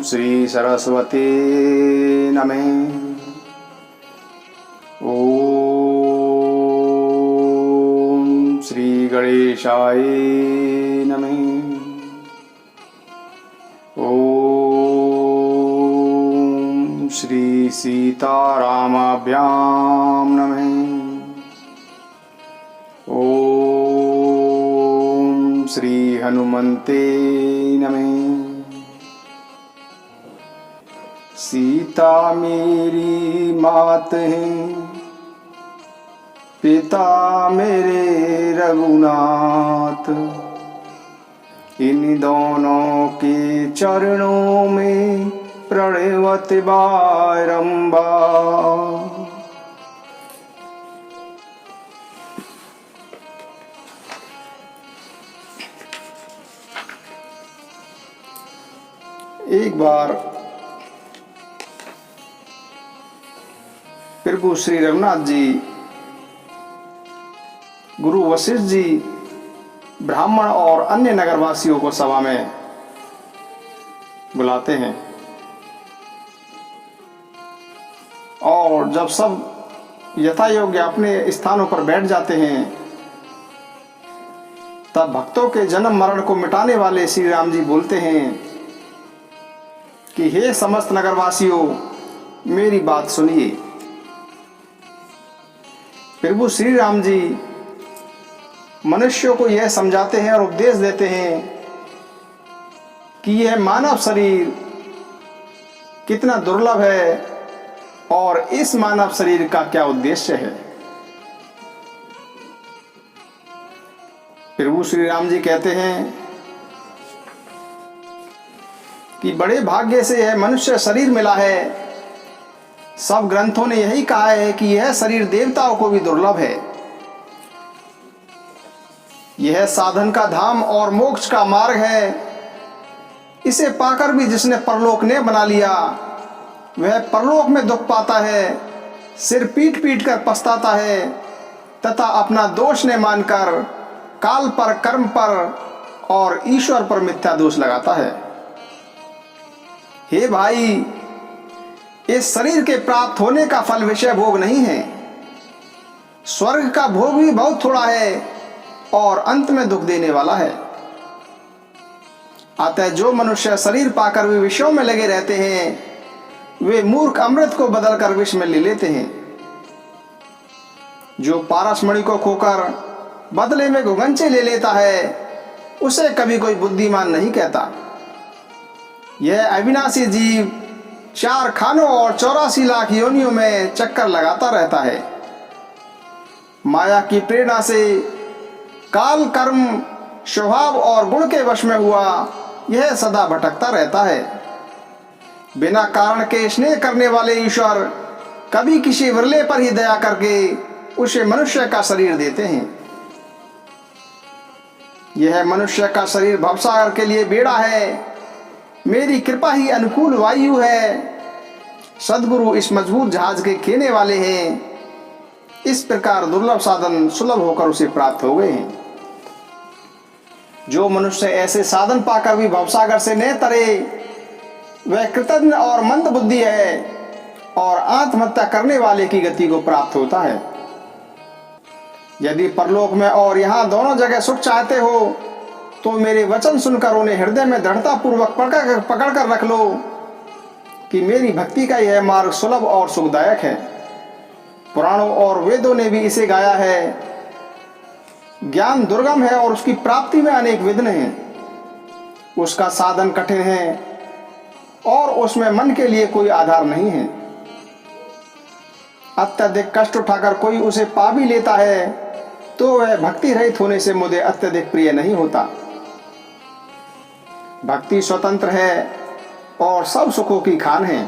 श्री सरस्वती नमः। ओम श्री गणेशाय नमः। ओम श्री सीतारामाभ्यां नमः। ओम श्री हनुमते नमः। सीता मेरी मात है, पिता मेरे रघुनाथ, इन दोनों के चरणों में प्रणवत बारंबार। एक बार प्रभु श्री रघुनाथ जी गुरु वशिष्ठ जी ब्राह्मण और अन्य नगरवासियों को सभा में बुलाते हैं और जब सब यथा योग्य अपने स्थानों पर बैठ जाते हैं तब भक्तों के जन्म मरण को मिटाने वाले श्री राम जी बोलते हैं कि हे समस्त नगरवासियों, मेरी बात सुनिए। प्रभु श्री राम जी मनुष्यों को यह समझाते हैं और उपदेश देते हैं कि यह मानव शरीर कितना दुर्लभ है और इस मानव शरीर का क्या उद्देश्य है। प्रभु श्री राम जी कहते हैं कि बड़े भाग्य से यह मनुष्य शरीर मिला है। सब ग्रंथों ने यही कहा है कि यह शरीर देवताओं को भी दुर्लभ है। यह साधन का धाम और मोक्ष का मार्ग है। इसे पाकर भी जिसने परलोक ने बना लिया वह परलोक में दुख पाता है, सिर पीट पीट कर पछताता है तथा अपना दोष ने मानकर काल पर, कर्म पर और ईश्वर पर मिथ्या दोष लगाता है। हे भाई, इस शरीर के प्राप्त होने का फल विषय भोग नहीं है। स्वर्ग का भोग भी बहुत थोड़ा है और अंत में दुख देने वाला है। अतः जो मनुष्य शरीर पाकर भी विषयों में लगे रहते हैं वे मूर्ख अमृत को बदलकर विष में ले लेते हैं। जो पारसमणि को खोकर बदले में घुघंचे ले लेता है उसे कभी कोई बुद्धिमान नहीं कहता। यह अविनाशी जीव 4 खानों और 84 लाख योनियों में चक्कर लगाता रहता है। माया की प्रेरणा से काल, कर्म, स्वभाव और गुण के वश में हुआ यह सदा भटकता रहता है। बिना कारण के स्नेह करने वाले ईश्वर कभी किसी विरले पर ही दया करके उसे मनुष्य का शरीर देते हैं। यह मनुष्य का शरीर भवसागर के लिए बेड़ा है। मेरी कृपा ही अनुकूल वायु है। सद्गुरु इस मजबूत जहाज के खेने वाले हैं। इस प्रकार दुर्लभ साधन सुलभ होकर उसे प्राप्त हो गए हैं। जो मनुष्य ऐसे साधन पाकर भी भवसागर से न तरे वह कृतज्ञ और मंद बुद्धि है और आत्महत्या करने वाले की गति को प्राप्त होता है। यदि परलोक में और यहाँ दोनों जगह सुख चाहते हो तो मेरे वचन सुनकर उन्हें हृदय में दृढ़ता पूर्वक पकड़ कर रख लो कि मेरी भक्ति का यह मार्ग सुलभ और सुखदायक है। पुराणों और वेदों ने भी इसे गाया है। ज्ञान दुर्गम है और उसकी प्राप्ति में अनेक विघ्न हैं। उसका साधन कठिन है और उसमें मन के लिए कोई आधार नहीं है। अत्यधिक कष्ट उठाकर कोई उसे पा भी लेता है तो वह भक्ति रहित होने से मुझे अत्यधिक प्रिय नहीं होता। भक्ति स्वतंत्र है और सब सुखों की खान है,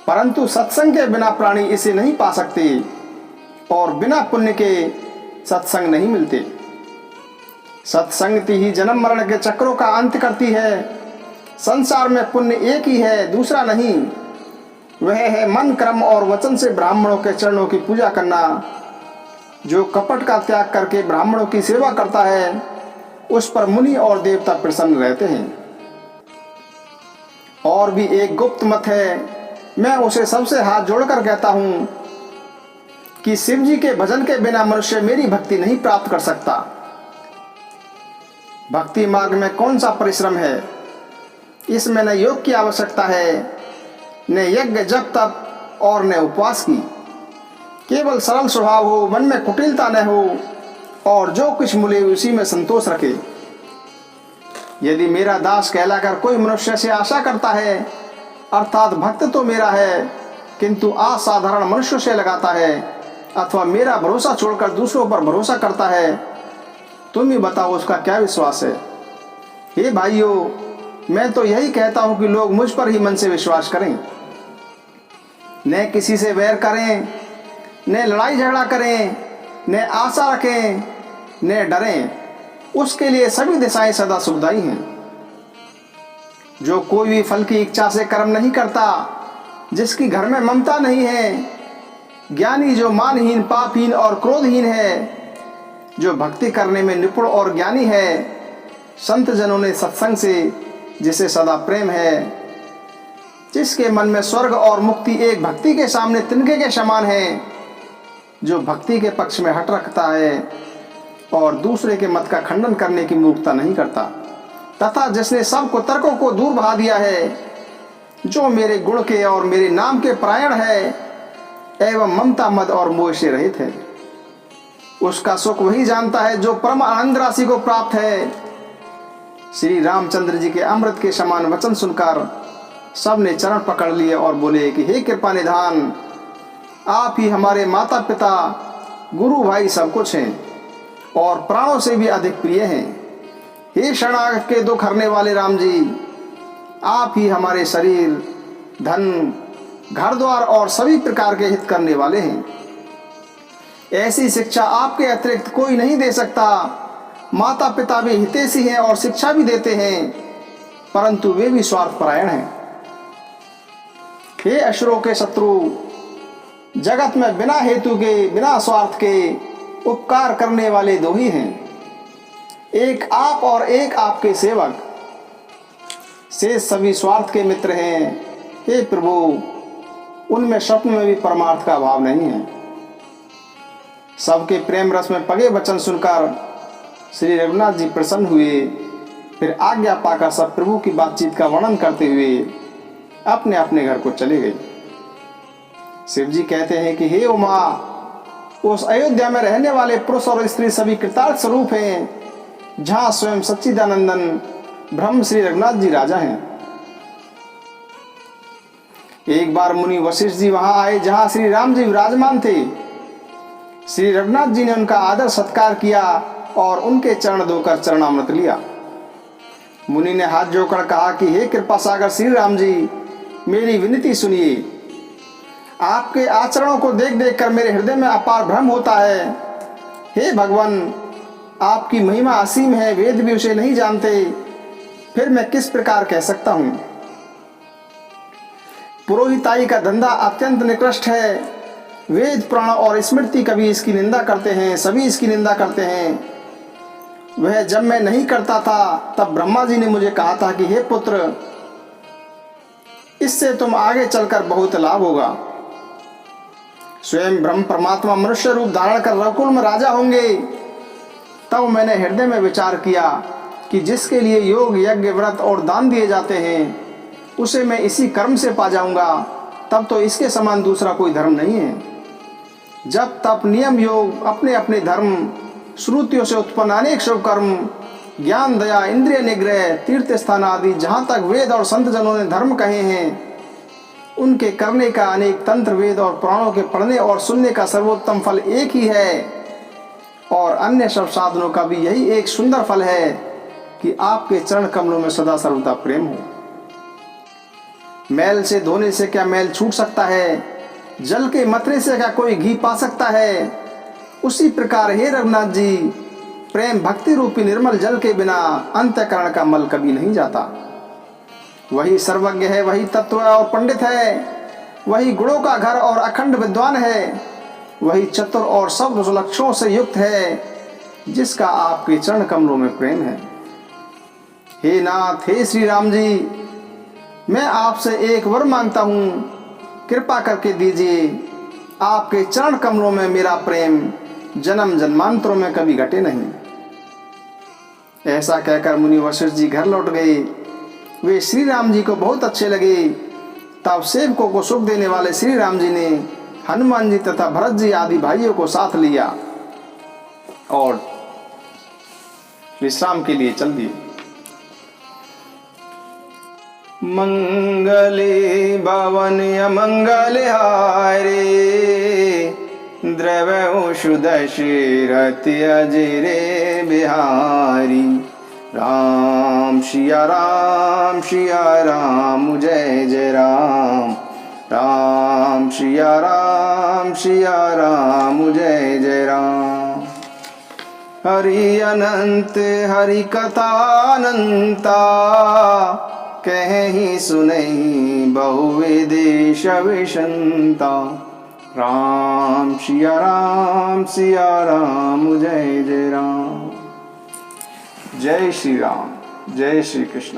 परंतु सत्संग के बिना प्राणी इसे नहीं पा सकते और बिना पुण्य के सत्संग नहीं मिलते। सत्संगति ही जन्म मरण के चक्रों का अंत करती है। संसार में पुण्य एक ही है, दूसरा नहीं। वह है मन, कर्म और वचन से ब्राह्मणों के चरणों की पूजा करना। जो कपट का त्याग करके ब्राह्मणों की सेवा करता है उस पर मुनि और देवता प्रसन्न रहते हैं। और भी एक गुप्त मत है, मैं उसे सबसे हाथ जोड़कर कहता हूँ कि शिव जी के भजन के बिना मनुष्य मेरी भक्ति नहीं प्राप्त कर सकता। भक्ति मार्ग में कौन सा परिश्रम है? इसमें न योग की आवश्यकता है, न यज्ञ जप तप और न उपवास की। केवल सरल स्वभाव हो, मन में कुटिलता न हो और जो कुछ मिले उसी में संतोष रखे। यदि मेरा दास कहलाकर कोई मनुष्य से आशा करता है, अर्थात भक्त तो मेरा है किंतु असाधारण मनुष्य से लगाता है, अथवा मेरा भरोसा छोड़कर दूसरों पर भरोसा करता है, तुम ही बताओ उसका क्या विश्वास है। हे भाइयों, मैं तो यही कहता हूं कि लोग मुझ पर ही मन से विश्वास करें, न किसी से वैर करें, न लड़ाई झगड़ा करें, न आशा रखें, न डरें। उसके लिए सभी दिशाएं सदा सुखदायी हैं। जो कोई भी फल की इच्छा से कर्म नहीं करता, जिसकी घर में ममता नहीं है, ज्ञानी जो मानहीन, पापहीन और क्रोधहीन है, जो भक्ति करने में निपुण और ज्ञानी है, संत जनों ने सत्संग से जिसे सदा प्रेम है, जिसके मन में स्वर्ग और मुक्ति एक भक्ति के सामने तिनके के समान है, जो भक्ति के पक्ष में हट रखता है और दूसरे के मत का खंडन करने की मूर्खता नहीं करता, तथा जिसने सबको तर्कों को दूर भगा दिया है, जो मेरे गुण के और मेरे नाम के परायण है एवं ममता मद और मोह से रहित है। उसका सुख वही जानता है जो परम आनंद राशि को प्राप्त है। श्री रामचंद्र जी के अमृत के समान वचन सुनकर सबने चरण पकड़ लिए और बोले कि हे कृपा निधान, आप ही हमारे माता पिता, गुरु भाई सब कुछ हैं और प्राणों से भी अधिक प्रिय हैं। हे शरणागत के दुख हरने वाले राम जी, आप ही हमारे शरीर, धन, घर द्वार और सभी प्रकार के हित करने वाले हैं। ऐसी शिक्षा आपके अतिरिक्त कोई नहीं दे सकता। माता पिता भी हितैषी हैं और शिक्षा भी देते हैं, परंतु वे भी स्वार्थपरायण हैं। हे असुरों के शत्रु, जगत में बिना हेतु के, बिना स्वार्थ के उपकार करने वाले दो ही हैं, एक आप और एक आपके सेवक। शेष सभी स्वार्थ के मित्र हैं। हे प्रभु, उनमें स्वप्न में भी परमार्थ का भाव नहीं है। सबके प्रेम रस में पगे वचन सुनकर श्री रघुनाथ जी प्रसन्न हुए। फिर आज्ञा पाकर सब प्रभु की बातचीत का वर्णन करते हुए अपने अपने घर को चले गए। शिव जी कहते हैं कि हे उमा, उस अयोध्या में रहने वाले पुरुष और स्त्री सभी कृतार्थ स्वरूप हैं, जहां स्वयं सच्चिदानंदन ब्रह्म श्री रघुनाथ जी राजा हैं। एक बार मुनि वशिष्ठ जी वहां आए जहां श्री राम जी विराजमान थे। श्री रघुनाथ जी ने उनका आदर सत्कार किया और उनके चरण धोकर चरणामृत लिया। मुनि ने हाथ जोड़कर कहा कि हे कृपा सागर श्री राम जी, मेरी विनती सुनिए। आपके आचरणों को देख देख कर मेरे हृदय में अपार भ्रम होता है। हे भगवान, आपकी महिमा असीम है, वेद भी उसे नहीं जानते, फिर मैं किस प्रकार कह सकता हूँ। पुरोहिताई का धंधा अत्यंत निकृष्ट है। वेद, पुराण और स्मृति कभी इसकी निंदा करते हैं, सभी इसकी निंदा करते हैं। वह जब मैं नहीं करता था तब ब्रह्मा जी ने मुझे कहा था कि हे पुत्र, इससे तुम आगे चलकर बहुत लाभ होगा। स्वयं ब्रह्म परमात्मा मनुष्य रूप धारण कर रघुकुल में राजा होंगे। तब मैंने हृदय में विचार किया कि जिसके लिए योग, यज्ञ, व्रत और दान दिए जाते हैं, उसे मैं इसी कर्म से पा जाऊंगा। तब तो इसके समान दूसरा कोई धर्म नहीं है। जब तप, नियम, योग, अपने अपने धर्म, श्रुतियों से उत्पन्न अनेक शुभ कर्म, ज्ञान, दया, इंद्रिय निग्रह, तीर्थ स्थान आदि जहाँ तक वेद और संत जनों ने धर्म कहे हैं, उनके करने का अनेक तंत्र, वेद और पुराणों के पढ़ने और सुनने का सर्वोत्तम फल एक ही है। और अन्य सब साधनों का भी यही एक सुंदर फल है कि आपके चरण कमलों में सदा सर्वदा प्रेम हो। मैल से धोने से क्या मैल छूट सकता है? जल के मतरे से क्या कोई घी पा सकता है? उसी प्रकार हे रघुनाथ जी, प्रेम भक्ति रूपी निर्मल जल के बिना अंतःकरण का मल कभी नहीं जाता। वही सर्वज्ञ है, वही तत्व और पंडित है, वही गुणों का घर और अखंड विद्वान है, वही चतुर और सब लक्षणों से युक्त है, जिसका आपके चरण कमलों में प्रेम है। हे नाथ, हे श्री राम जी, मैं आपसे एक वर मांगता हूँ, कृपा करके दीजिए। आपके चरण कमलों में मेरा प्रेम जन्म जन्मांतरों में कभी घटे नहीं। ऐसा कहकर मुनि वशिष्ठ जी घर लौट गए। वे श्री राम जी को बहुत अच्छे लगे। तब सेवकों को सुख देने वाले श्री राम जी ने हनुमान जी तथा भरत जी आदि भाइयों को साथ लिया और विश्राम के लिए चल दिए। मंगले भवन अमंगल हारे, द्रवशु दशरथ अजरे बिहारी। राम सिया राम जय जय राम। राम सिया राम जय जय राम। हरि अनंत हरि कथा अनंता, कहीं सुनई बहु विदेश विषंता। राम सिया राम जय जय राम। जय श्री राम, जय श्री कृष्ण।